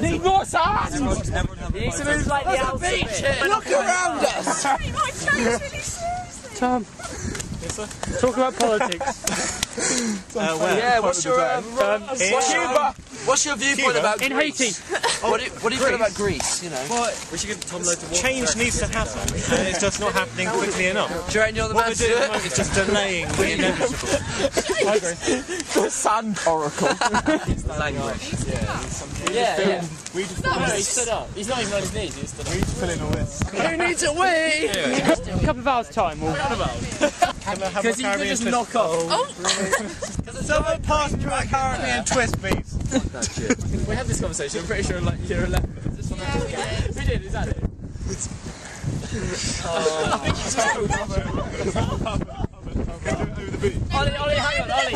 Need more sand! You need to move like the alphabet. Look around us! You might take it really seriously. Tom, talk about politics. Yeah, what's your viewpoint about Greece? In Haiti. What do you feel about Greece, you know? We should give Tom loads of water. Change needs to happen, and it's just not happening quickly enough. Do you reckon you're the What man we're to do doing at the it? moment is just delaying the inevitable. I agree. The sand oracle. Language. Yeah. We just No, he stood up. He's not even on his knees. He stood up. fill in all this. Who needs a wee? A couple of hours' time. We'll... Because you could just knock off. Someone pass me a Caribbean twist, please. We had this conversation. I'm pretty sure like year 11. Is this one we did. Is that it? Ollie, hang on, Ollie.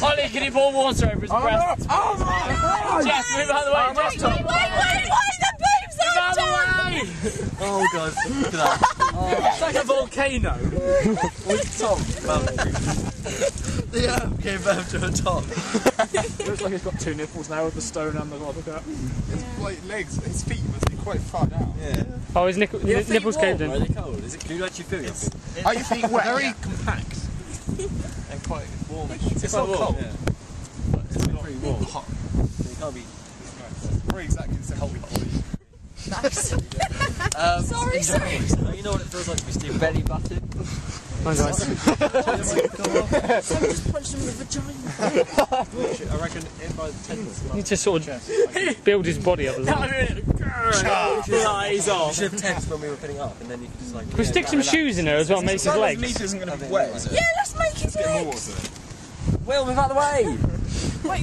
Ollie, can you pour water over his breast? Oh my God! Jess, move out of the way. Jess, Wait, why the boobs move out of the way. Oh God, look at that. It's like a volcano. The earth gave birth to a top. Looks like it's got two nipples now with the stone and the rubber cut. His legs, his feet must be quite far down. Yeah. Oh, his nipples caved in. Are they cold? Is it? Do you actually feel your feet? Are your feet wet? Very compact and quite warmish. It's not cold. Yeah. It's pretty warm. Hot. It can't be. Very exactly the same body. Nice. Sorry. You know what it feels like to be Steve belly button? Oh, guys. Someone just punched him in the vagina. I reckon if I tend You need to sort of build his body up a little. Eyes off. You should have tensed when we were putting up, and then you could just like. Can we stick some shoes in there as well, make his legs? Meat isn't going to be wet, is it? Yeah, let's make his More legs. water. Will, move out of the way.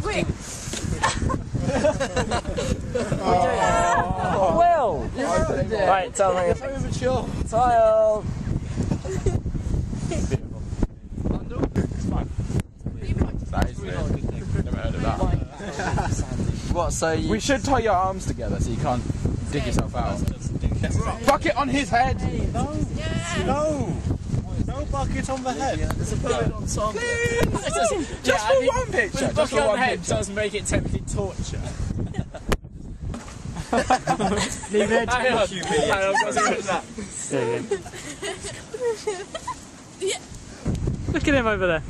Wait. Will. Right, tell me. Tile. That is weird. Never heard of that. What? So you? We should tie your arms together so you can't dig yourself out. Bucket on his head! No! No bucket on the head. There's a bird on song. Just for one picture! Just Bucket for on one the head picture! does make it technically torture. Leave it. Hang on, what's that? There you go. Look at him over there.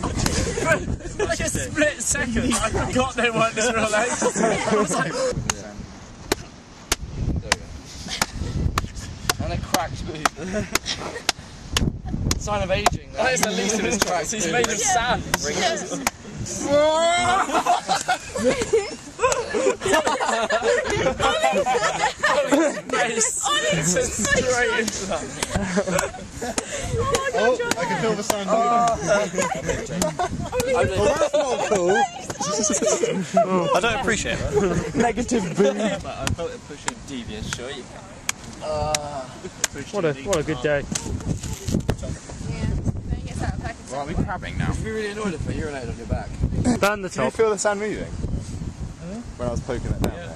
Like a split second, I forgot they weren't as related. I was like, And a cracked boot. Sign of aging. that is the least of his cracks. He's made of sand. Straight into that. I can feel the sound. I don't appreciate that. Negative boot! I felt it pushing devious, sure you can. What a good day. Right, we're crabbing now. It'd be really annoyed if I urinated on your back. Burn the Did you top. feel the sand moving? When I was poking it down there.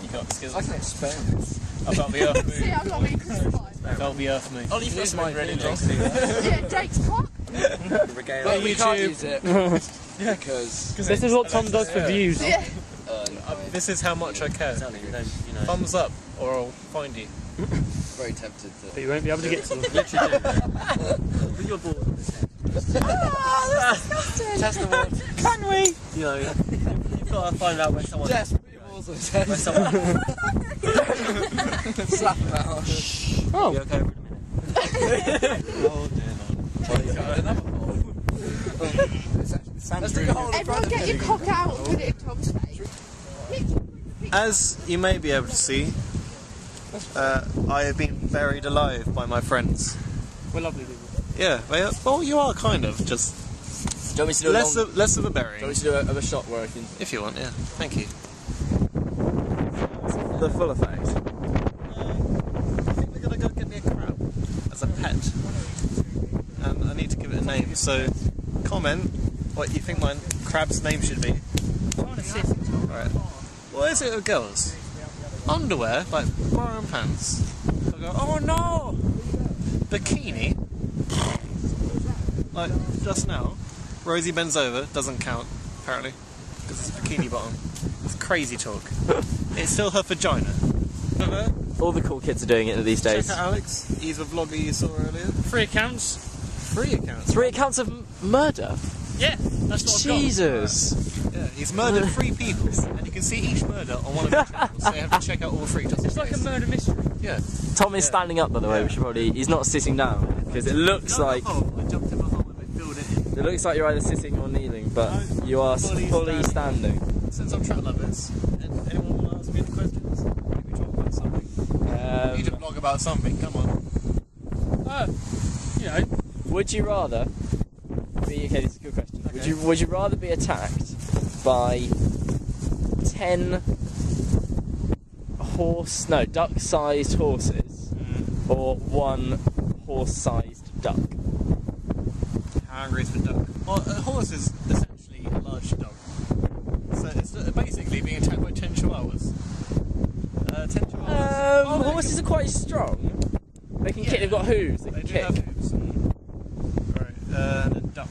You got skills. I can expand this. I felt the earth See, move. I'm not being crucified. I felt the earth move. Ollie feels my really long. Yeah, Jake's cock. But we can't use it. Because This is what Tom does for views. Yeah. This is how much I care. Thumbs up, or I'll find you. very tempted to. But you won't be able to get to them. Literally do. With your ball on his head. Test the water. Can we? You know, you've got to find out when someone. Jess, put your balls on his head. When someone. Slap him out. Oh, Be okay for a minute. Oh dear Lord. Another ball. Let's dig a hole in Everyone front of get him. your cock out and put it in Tom's face. As you may be able to see, I have been buried alive by my friends. we're lovely people. Yeah, well, you are kind of just Do you want me to do less of a burying, Do you want me to do a shot where I can. if you want. Yeah, thank you. The full effect. I think we're gonna go get me a crab as a pet, and I need to give it a name. So, comment what you think my crab's name should be. Right. What is it with girls? Underwear, like bra and pants. I go, oh no! Bikini? like just now, Rosie bends over, doesn't count, apparently, because it's bikini bottom. It's crazy talk. It's still her vagina. All the cool kids are doing it these days. Check out Alex, he's a vlogger you saw earlier. 3 accounts. 3 accounts. 3 accounts of murder. Yeah, that's what Jesus. Yeah, he's murdered 3 people, and you can see each murder on one of his channels, so you have to check out all 3 just in It's like a case. murder mystery. Yeah. Tom is standing up, by the way. We should probably. He's not sitting down because it looks like. I jumped in my hole and they filled it in. It looks like you're either sitting or kneeling, but you are fully standing. Since I'm track lovers, anyone want to ask me any questions? Maybe talk about something. You need to blog about something, come on. You know, Would you rather be? Okay, this is a good question. Okay. Would you rather be attacked by 10 duck-sized horses, or 1 horse-sized duck? How hungry is for duck? Well, a horse is essentially a large dog. So it's basically being attacked by 10 chihuahuas. 10 chihuahuas. Horses are quite strong. They can kick. They've got hooves. They They can do kick. have hooves. Right, and a duck.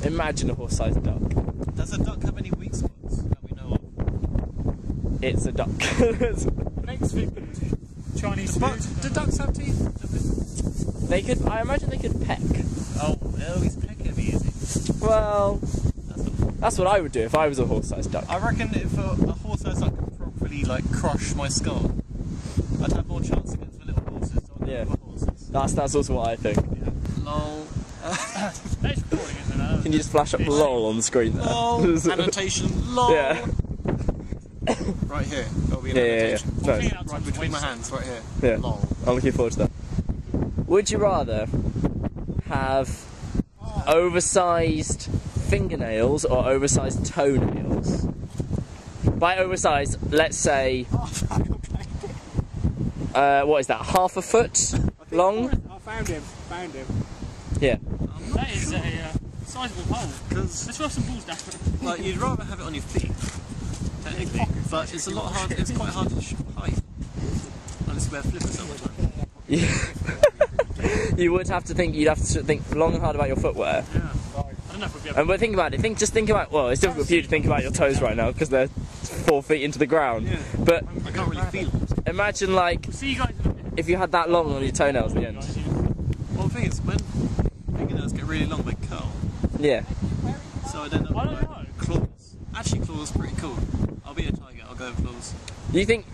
Imagine a horse-sized duck. Does a duck have any weak spots that we know of? It's a duck. next thing, Chinese food. Do ducks have teeth? They could. I imagine they could peck. Oh, he's peck heavy, is he? Well, that's what I would do if I was a horse-sized duck. I reckon if a horse-sized duck could properly like crush my skull, I'd have more chance against the little horses. So I'd Yeah. go for horses. That's also what I think. Yeah. Lol. That's recording, isn't it? Can you just flash up LOL on the screen there? Lol. Annotation. Lol. Yeah. Right here. That'll be an Yeah. annotation. Nice. Right between my hands, right here. Yeah. Lol. I'm looking forward to that. Would you rather have oversized fingernails or oversized toenails? By oversized, let's say, what is that, half a foot long? I found him. Yeah. That is a sizable hole. Because Let's rub some balls down. like you'd rather have it on your feet, technically, but it's a lot hard. It's quite hard to hide. Unless you wear flippers all the time. You would have to think. You'd have to think long and hard about your footwear. Yeah. I don't know if we'll be able But think about it. Just think about. Well, it's difficult for you to think about your toes right now because they're 4 feet into the ground. Yeah. But I can't really feel them. imagine like to see you guys in a bit. if you had that long on your toenails at the end. Well, the thing is, when fingernails get really long, they curl. Yeah. So I'd end up I don't with know. like claws. Actually, claws pretty cool. I'll be a tiger. I'll go with claws. You think?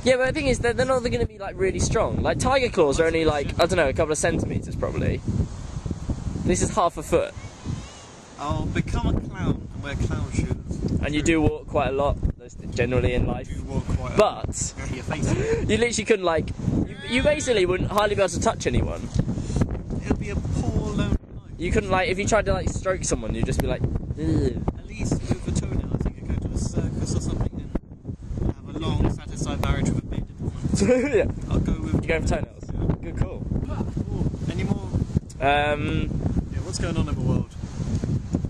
Yeah, but the thing is, they're not going to be like really strong. Like tiger claws are only like I don't know, a couple of centimeters probably. This is half a foot, I'll become a clown and wear clown shoes. and you do walk quite a lot. That's generally in life. You walk quite. But your face. you literally couldn't like. You basically wouldn't hardly be able to touch anyone. It'll be a poor lonely life. You couldn't like if you tried to like stroke someone, you'd just be like. Ugh. At least with the toenails, you could go to a circus or something and have a long, satisfied marriage with a maid woman. Yeah. I'll go with. You going for toenails? Good call. Any more? Yeah, what's going on in the world?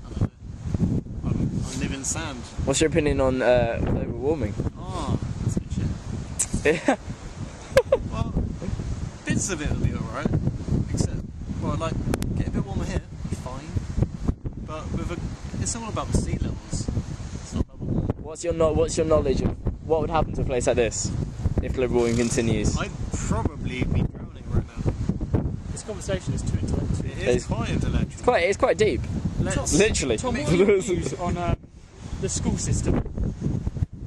I don't know. I live in sand. What's your opinion on global warming? Oh, that's good shit. Yeah. Well, bits of it will be alright. Except, well, like, get a bit warmer here, be fine. But it's all about the sea levels. It's not global warming. What's your knowledge of what would happen to a place like this if global warming continues? I'd probably be drowning right now. This conversation is too intellectual. It is quite intellectual. It's quite deep. Literally. Tom, what are your views on the school system?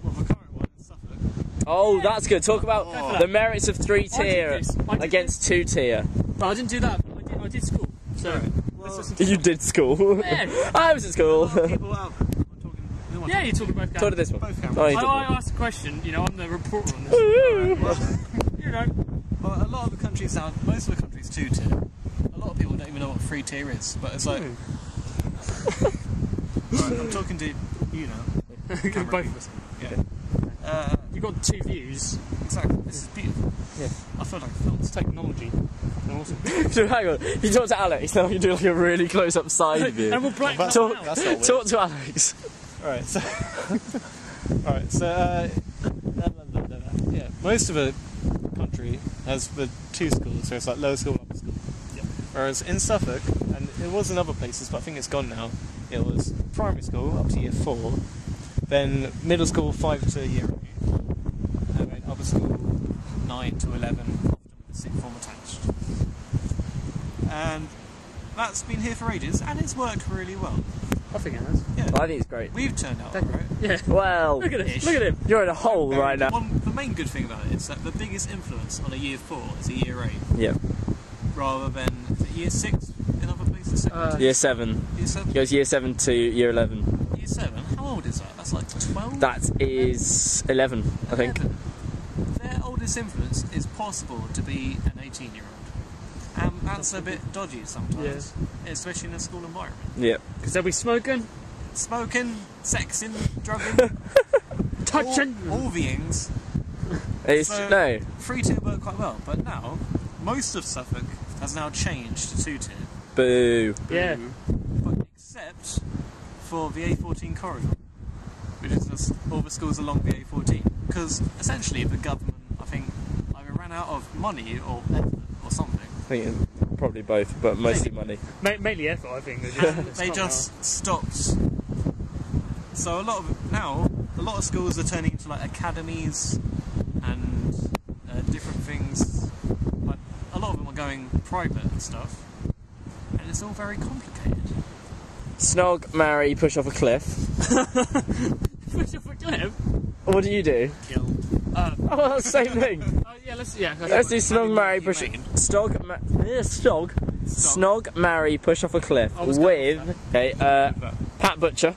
Well, the current one in Suffolk. Oh, that's good. Talk about the merits of 3-tier I did against 2-tier. No, I didn't do that. I did school. So let's listen to You did school. Yeah. I was at school. People out. I'm talking. Who am I Yeah, talking you're talking about Talk to this one. Both cameras. Oh, you I did. asked a question, you know, I'm the reporter on this. You know. Well, a lot of the countries now, most of the countries 2-tier. A lot of people don't even know what 3-tier is, but it's like. Right, I'm talking to you now. Both of us. Yeah. You've got 2 views. Exactly. This is beautiful. Yeah. I feel like a film. It's technology. Awesome. So hang on. You talk to Alex, now you do like a really close-up side view. And we'll black that Talk, out. That's not weird. talk to Alex. Alright, so. Alright, so. Yeah, most of the country has the 2 schools, so it's like lower school, upper school. Yep. Whereas in Suffolk, and it was in other places, but I think it's gone now. It was primary school up to year 4, then middle school 5 to year 8, and then upper school 9 to 11, often with the sixth form attached. And that's been here for ages, and it's worked really well. I think it has. Yeah, I think it's great. we've turned out alright. Yeah. Well, Look at him. Ish. Look at him. you're in a hole right now. The main good thing about it is that the biggest influence on a year 4 is a year 8, Yeah. rather than is it year 6 in other places. Year 7. Year 7. It goes year 7 to year 11. Year 7. How old is that? That's like 12. That is 11, I think. 11. Their oldest influence is possible to be an 18-year-old. And that's a bit dodgy sometimes, especially in a school environment. Yeah. Because they'll be smoking, Smoking, sexing, drugging, touching. all viewings. It's So- no. 3-tier worked quite well, but now most of Suffolk has now changed to 2-tier. Boo. Yeah. But except for the A14 corridor, which is just all the schools along the A14. Because essentially the government, I think, either ran out of money or effort or something. I think it's probably both, but mostly money. Mainly effort, I think. And they just stopped. So a lot of schools are turning into like academies and different things. Like a lot of them are going private and stuff, and it's all very complicated. Snog, marry, push off a cliff. Push off a cliff. What do you do? Kill. Oh, same thing. Yeah, let's Let's do snog, marry, push. Humane. Snog, marry, push off a cliff I was going with Pat Butcher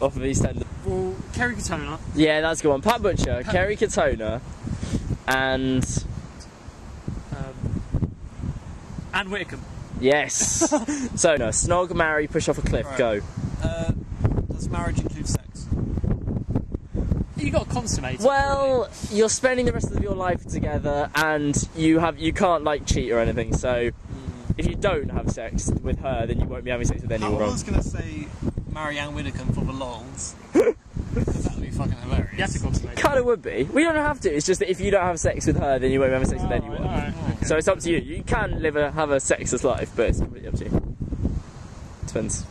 off of EastEnders. Well, Kerry Katona. Yeah, that's a good one. Pat Butcher, Kerry Katona, and Anne Whitcomb. yes. So no, snog, marry, push off a cliff. Right. Go. Does marriage include sex? You got to consummate. Well, you're spending the rest of your life together, and you can't like cheat or anything. So if you don't have sex with her, then you won't be having sex with I anyone. was going to say marry Anne Widdecombe for the lols. Because that would be fucking hilarious. You have to consummate. Kind of would be. We don't have to. It's just that if you don't have sex with her, then you won't be having sex with anyone. Alright. So it's up to you. You can have a sexless life, but it's completely up to you. Depends.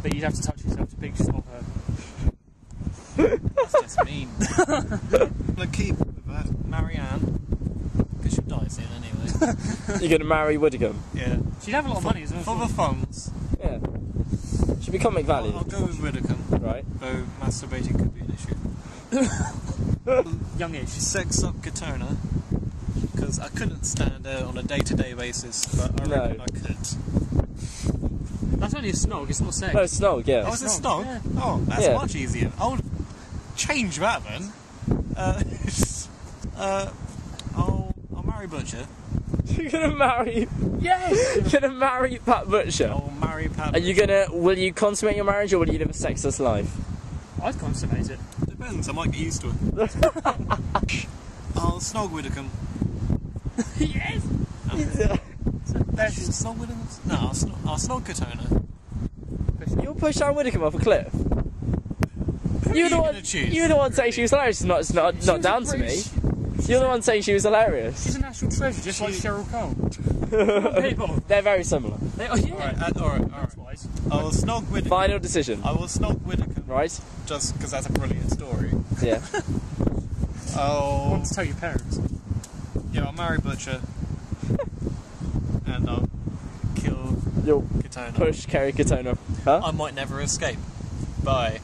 But you'd have to touch yourself to pictures of her. That's just mean. I'm going to keep with that. Marry Anne. Because she'll die soon anyway. You're gonna marry Widdicombe. Yeah. She'd have a lot of money as well. For the funds, Yeah. Should be Comic Valley, I'll go with Widdecombe. right? Though masturbating could be an issue. Youngish. Sex up Katona. Because I couldn't stand her on a day-to-day basis, but I No. reckon I could. That's only a snog, it's not sex. No, Snog, yeah. Oh, is it Snog, Snog? yeah. Oh, that's Yeah. much easier. I'll change that then. I'll marry Butcher. You're gonna marry. Yes! You're gonna marry Pat Butcher. I'll marry Pat. Are you will you consummate your marriage, or will you live a sexless life? I'd consummate it. Depends, I might get used to it. I'll snog Widdecombe. Yes! Best snog Widdecombe? No, I'll snog Katona. You'll push down Widdicombe off a cliff. Who You're are the you one. gonna choose? You're the one saying she was hilarious. It's not down to me. You're the one saying she was hilarious. She's a national treasure, just like Cheryl Cole. People. They're very similar. They are, yeah. Alright. Twice. I will snog Widdecombe. Final decision, I will snog Widdecombe. right? Just because that's a brilliant story. Yeah. I want to tell your parents. I'll marry Butcher. And I'll kill You'll Katona. push Kerry Katona. Huh? I might never escape. Bye.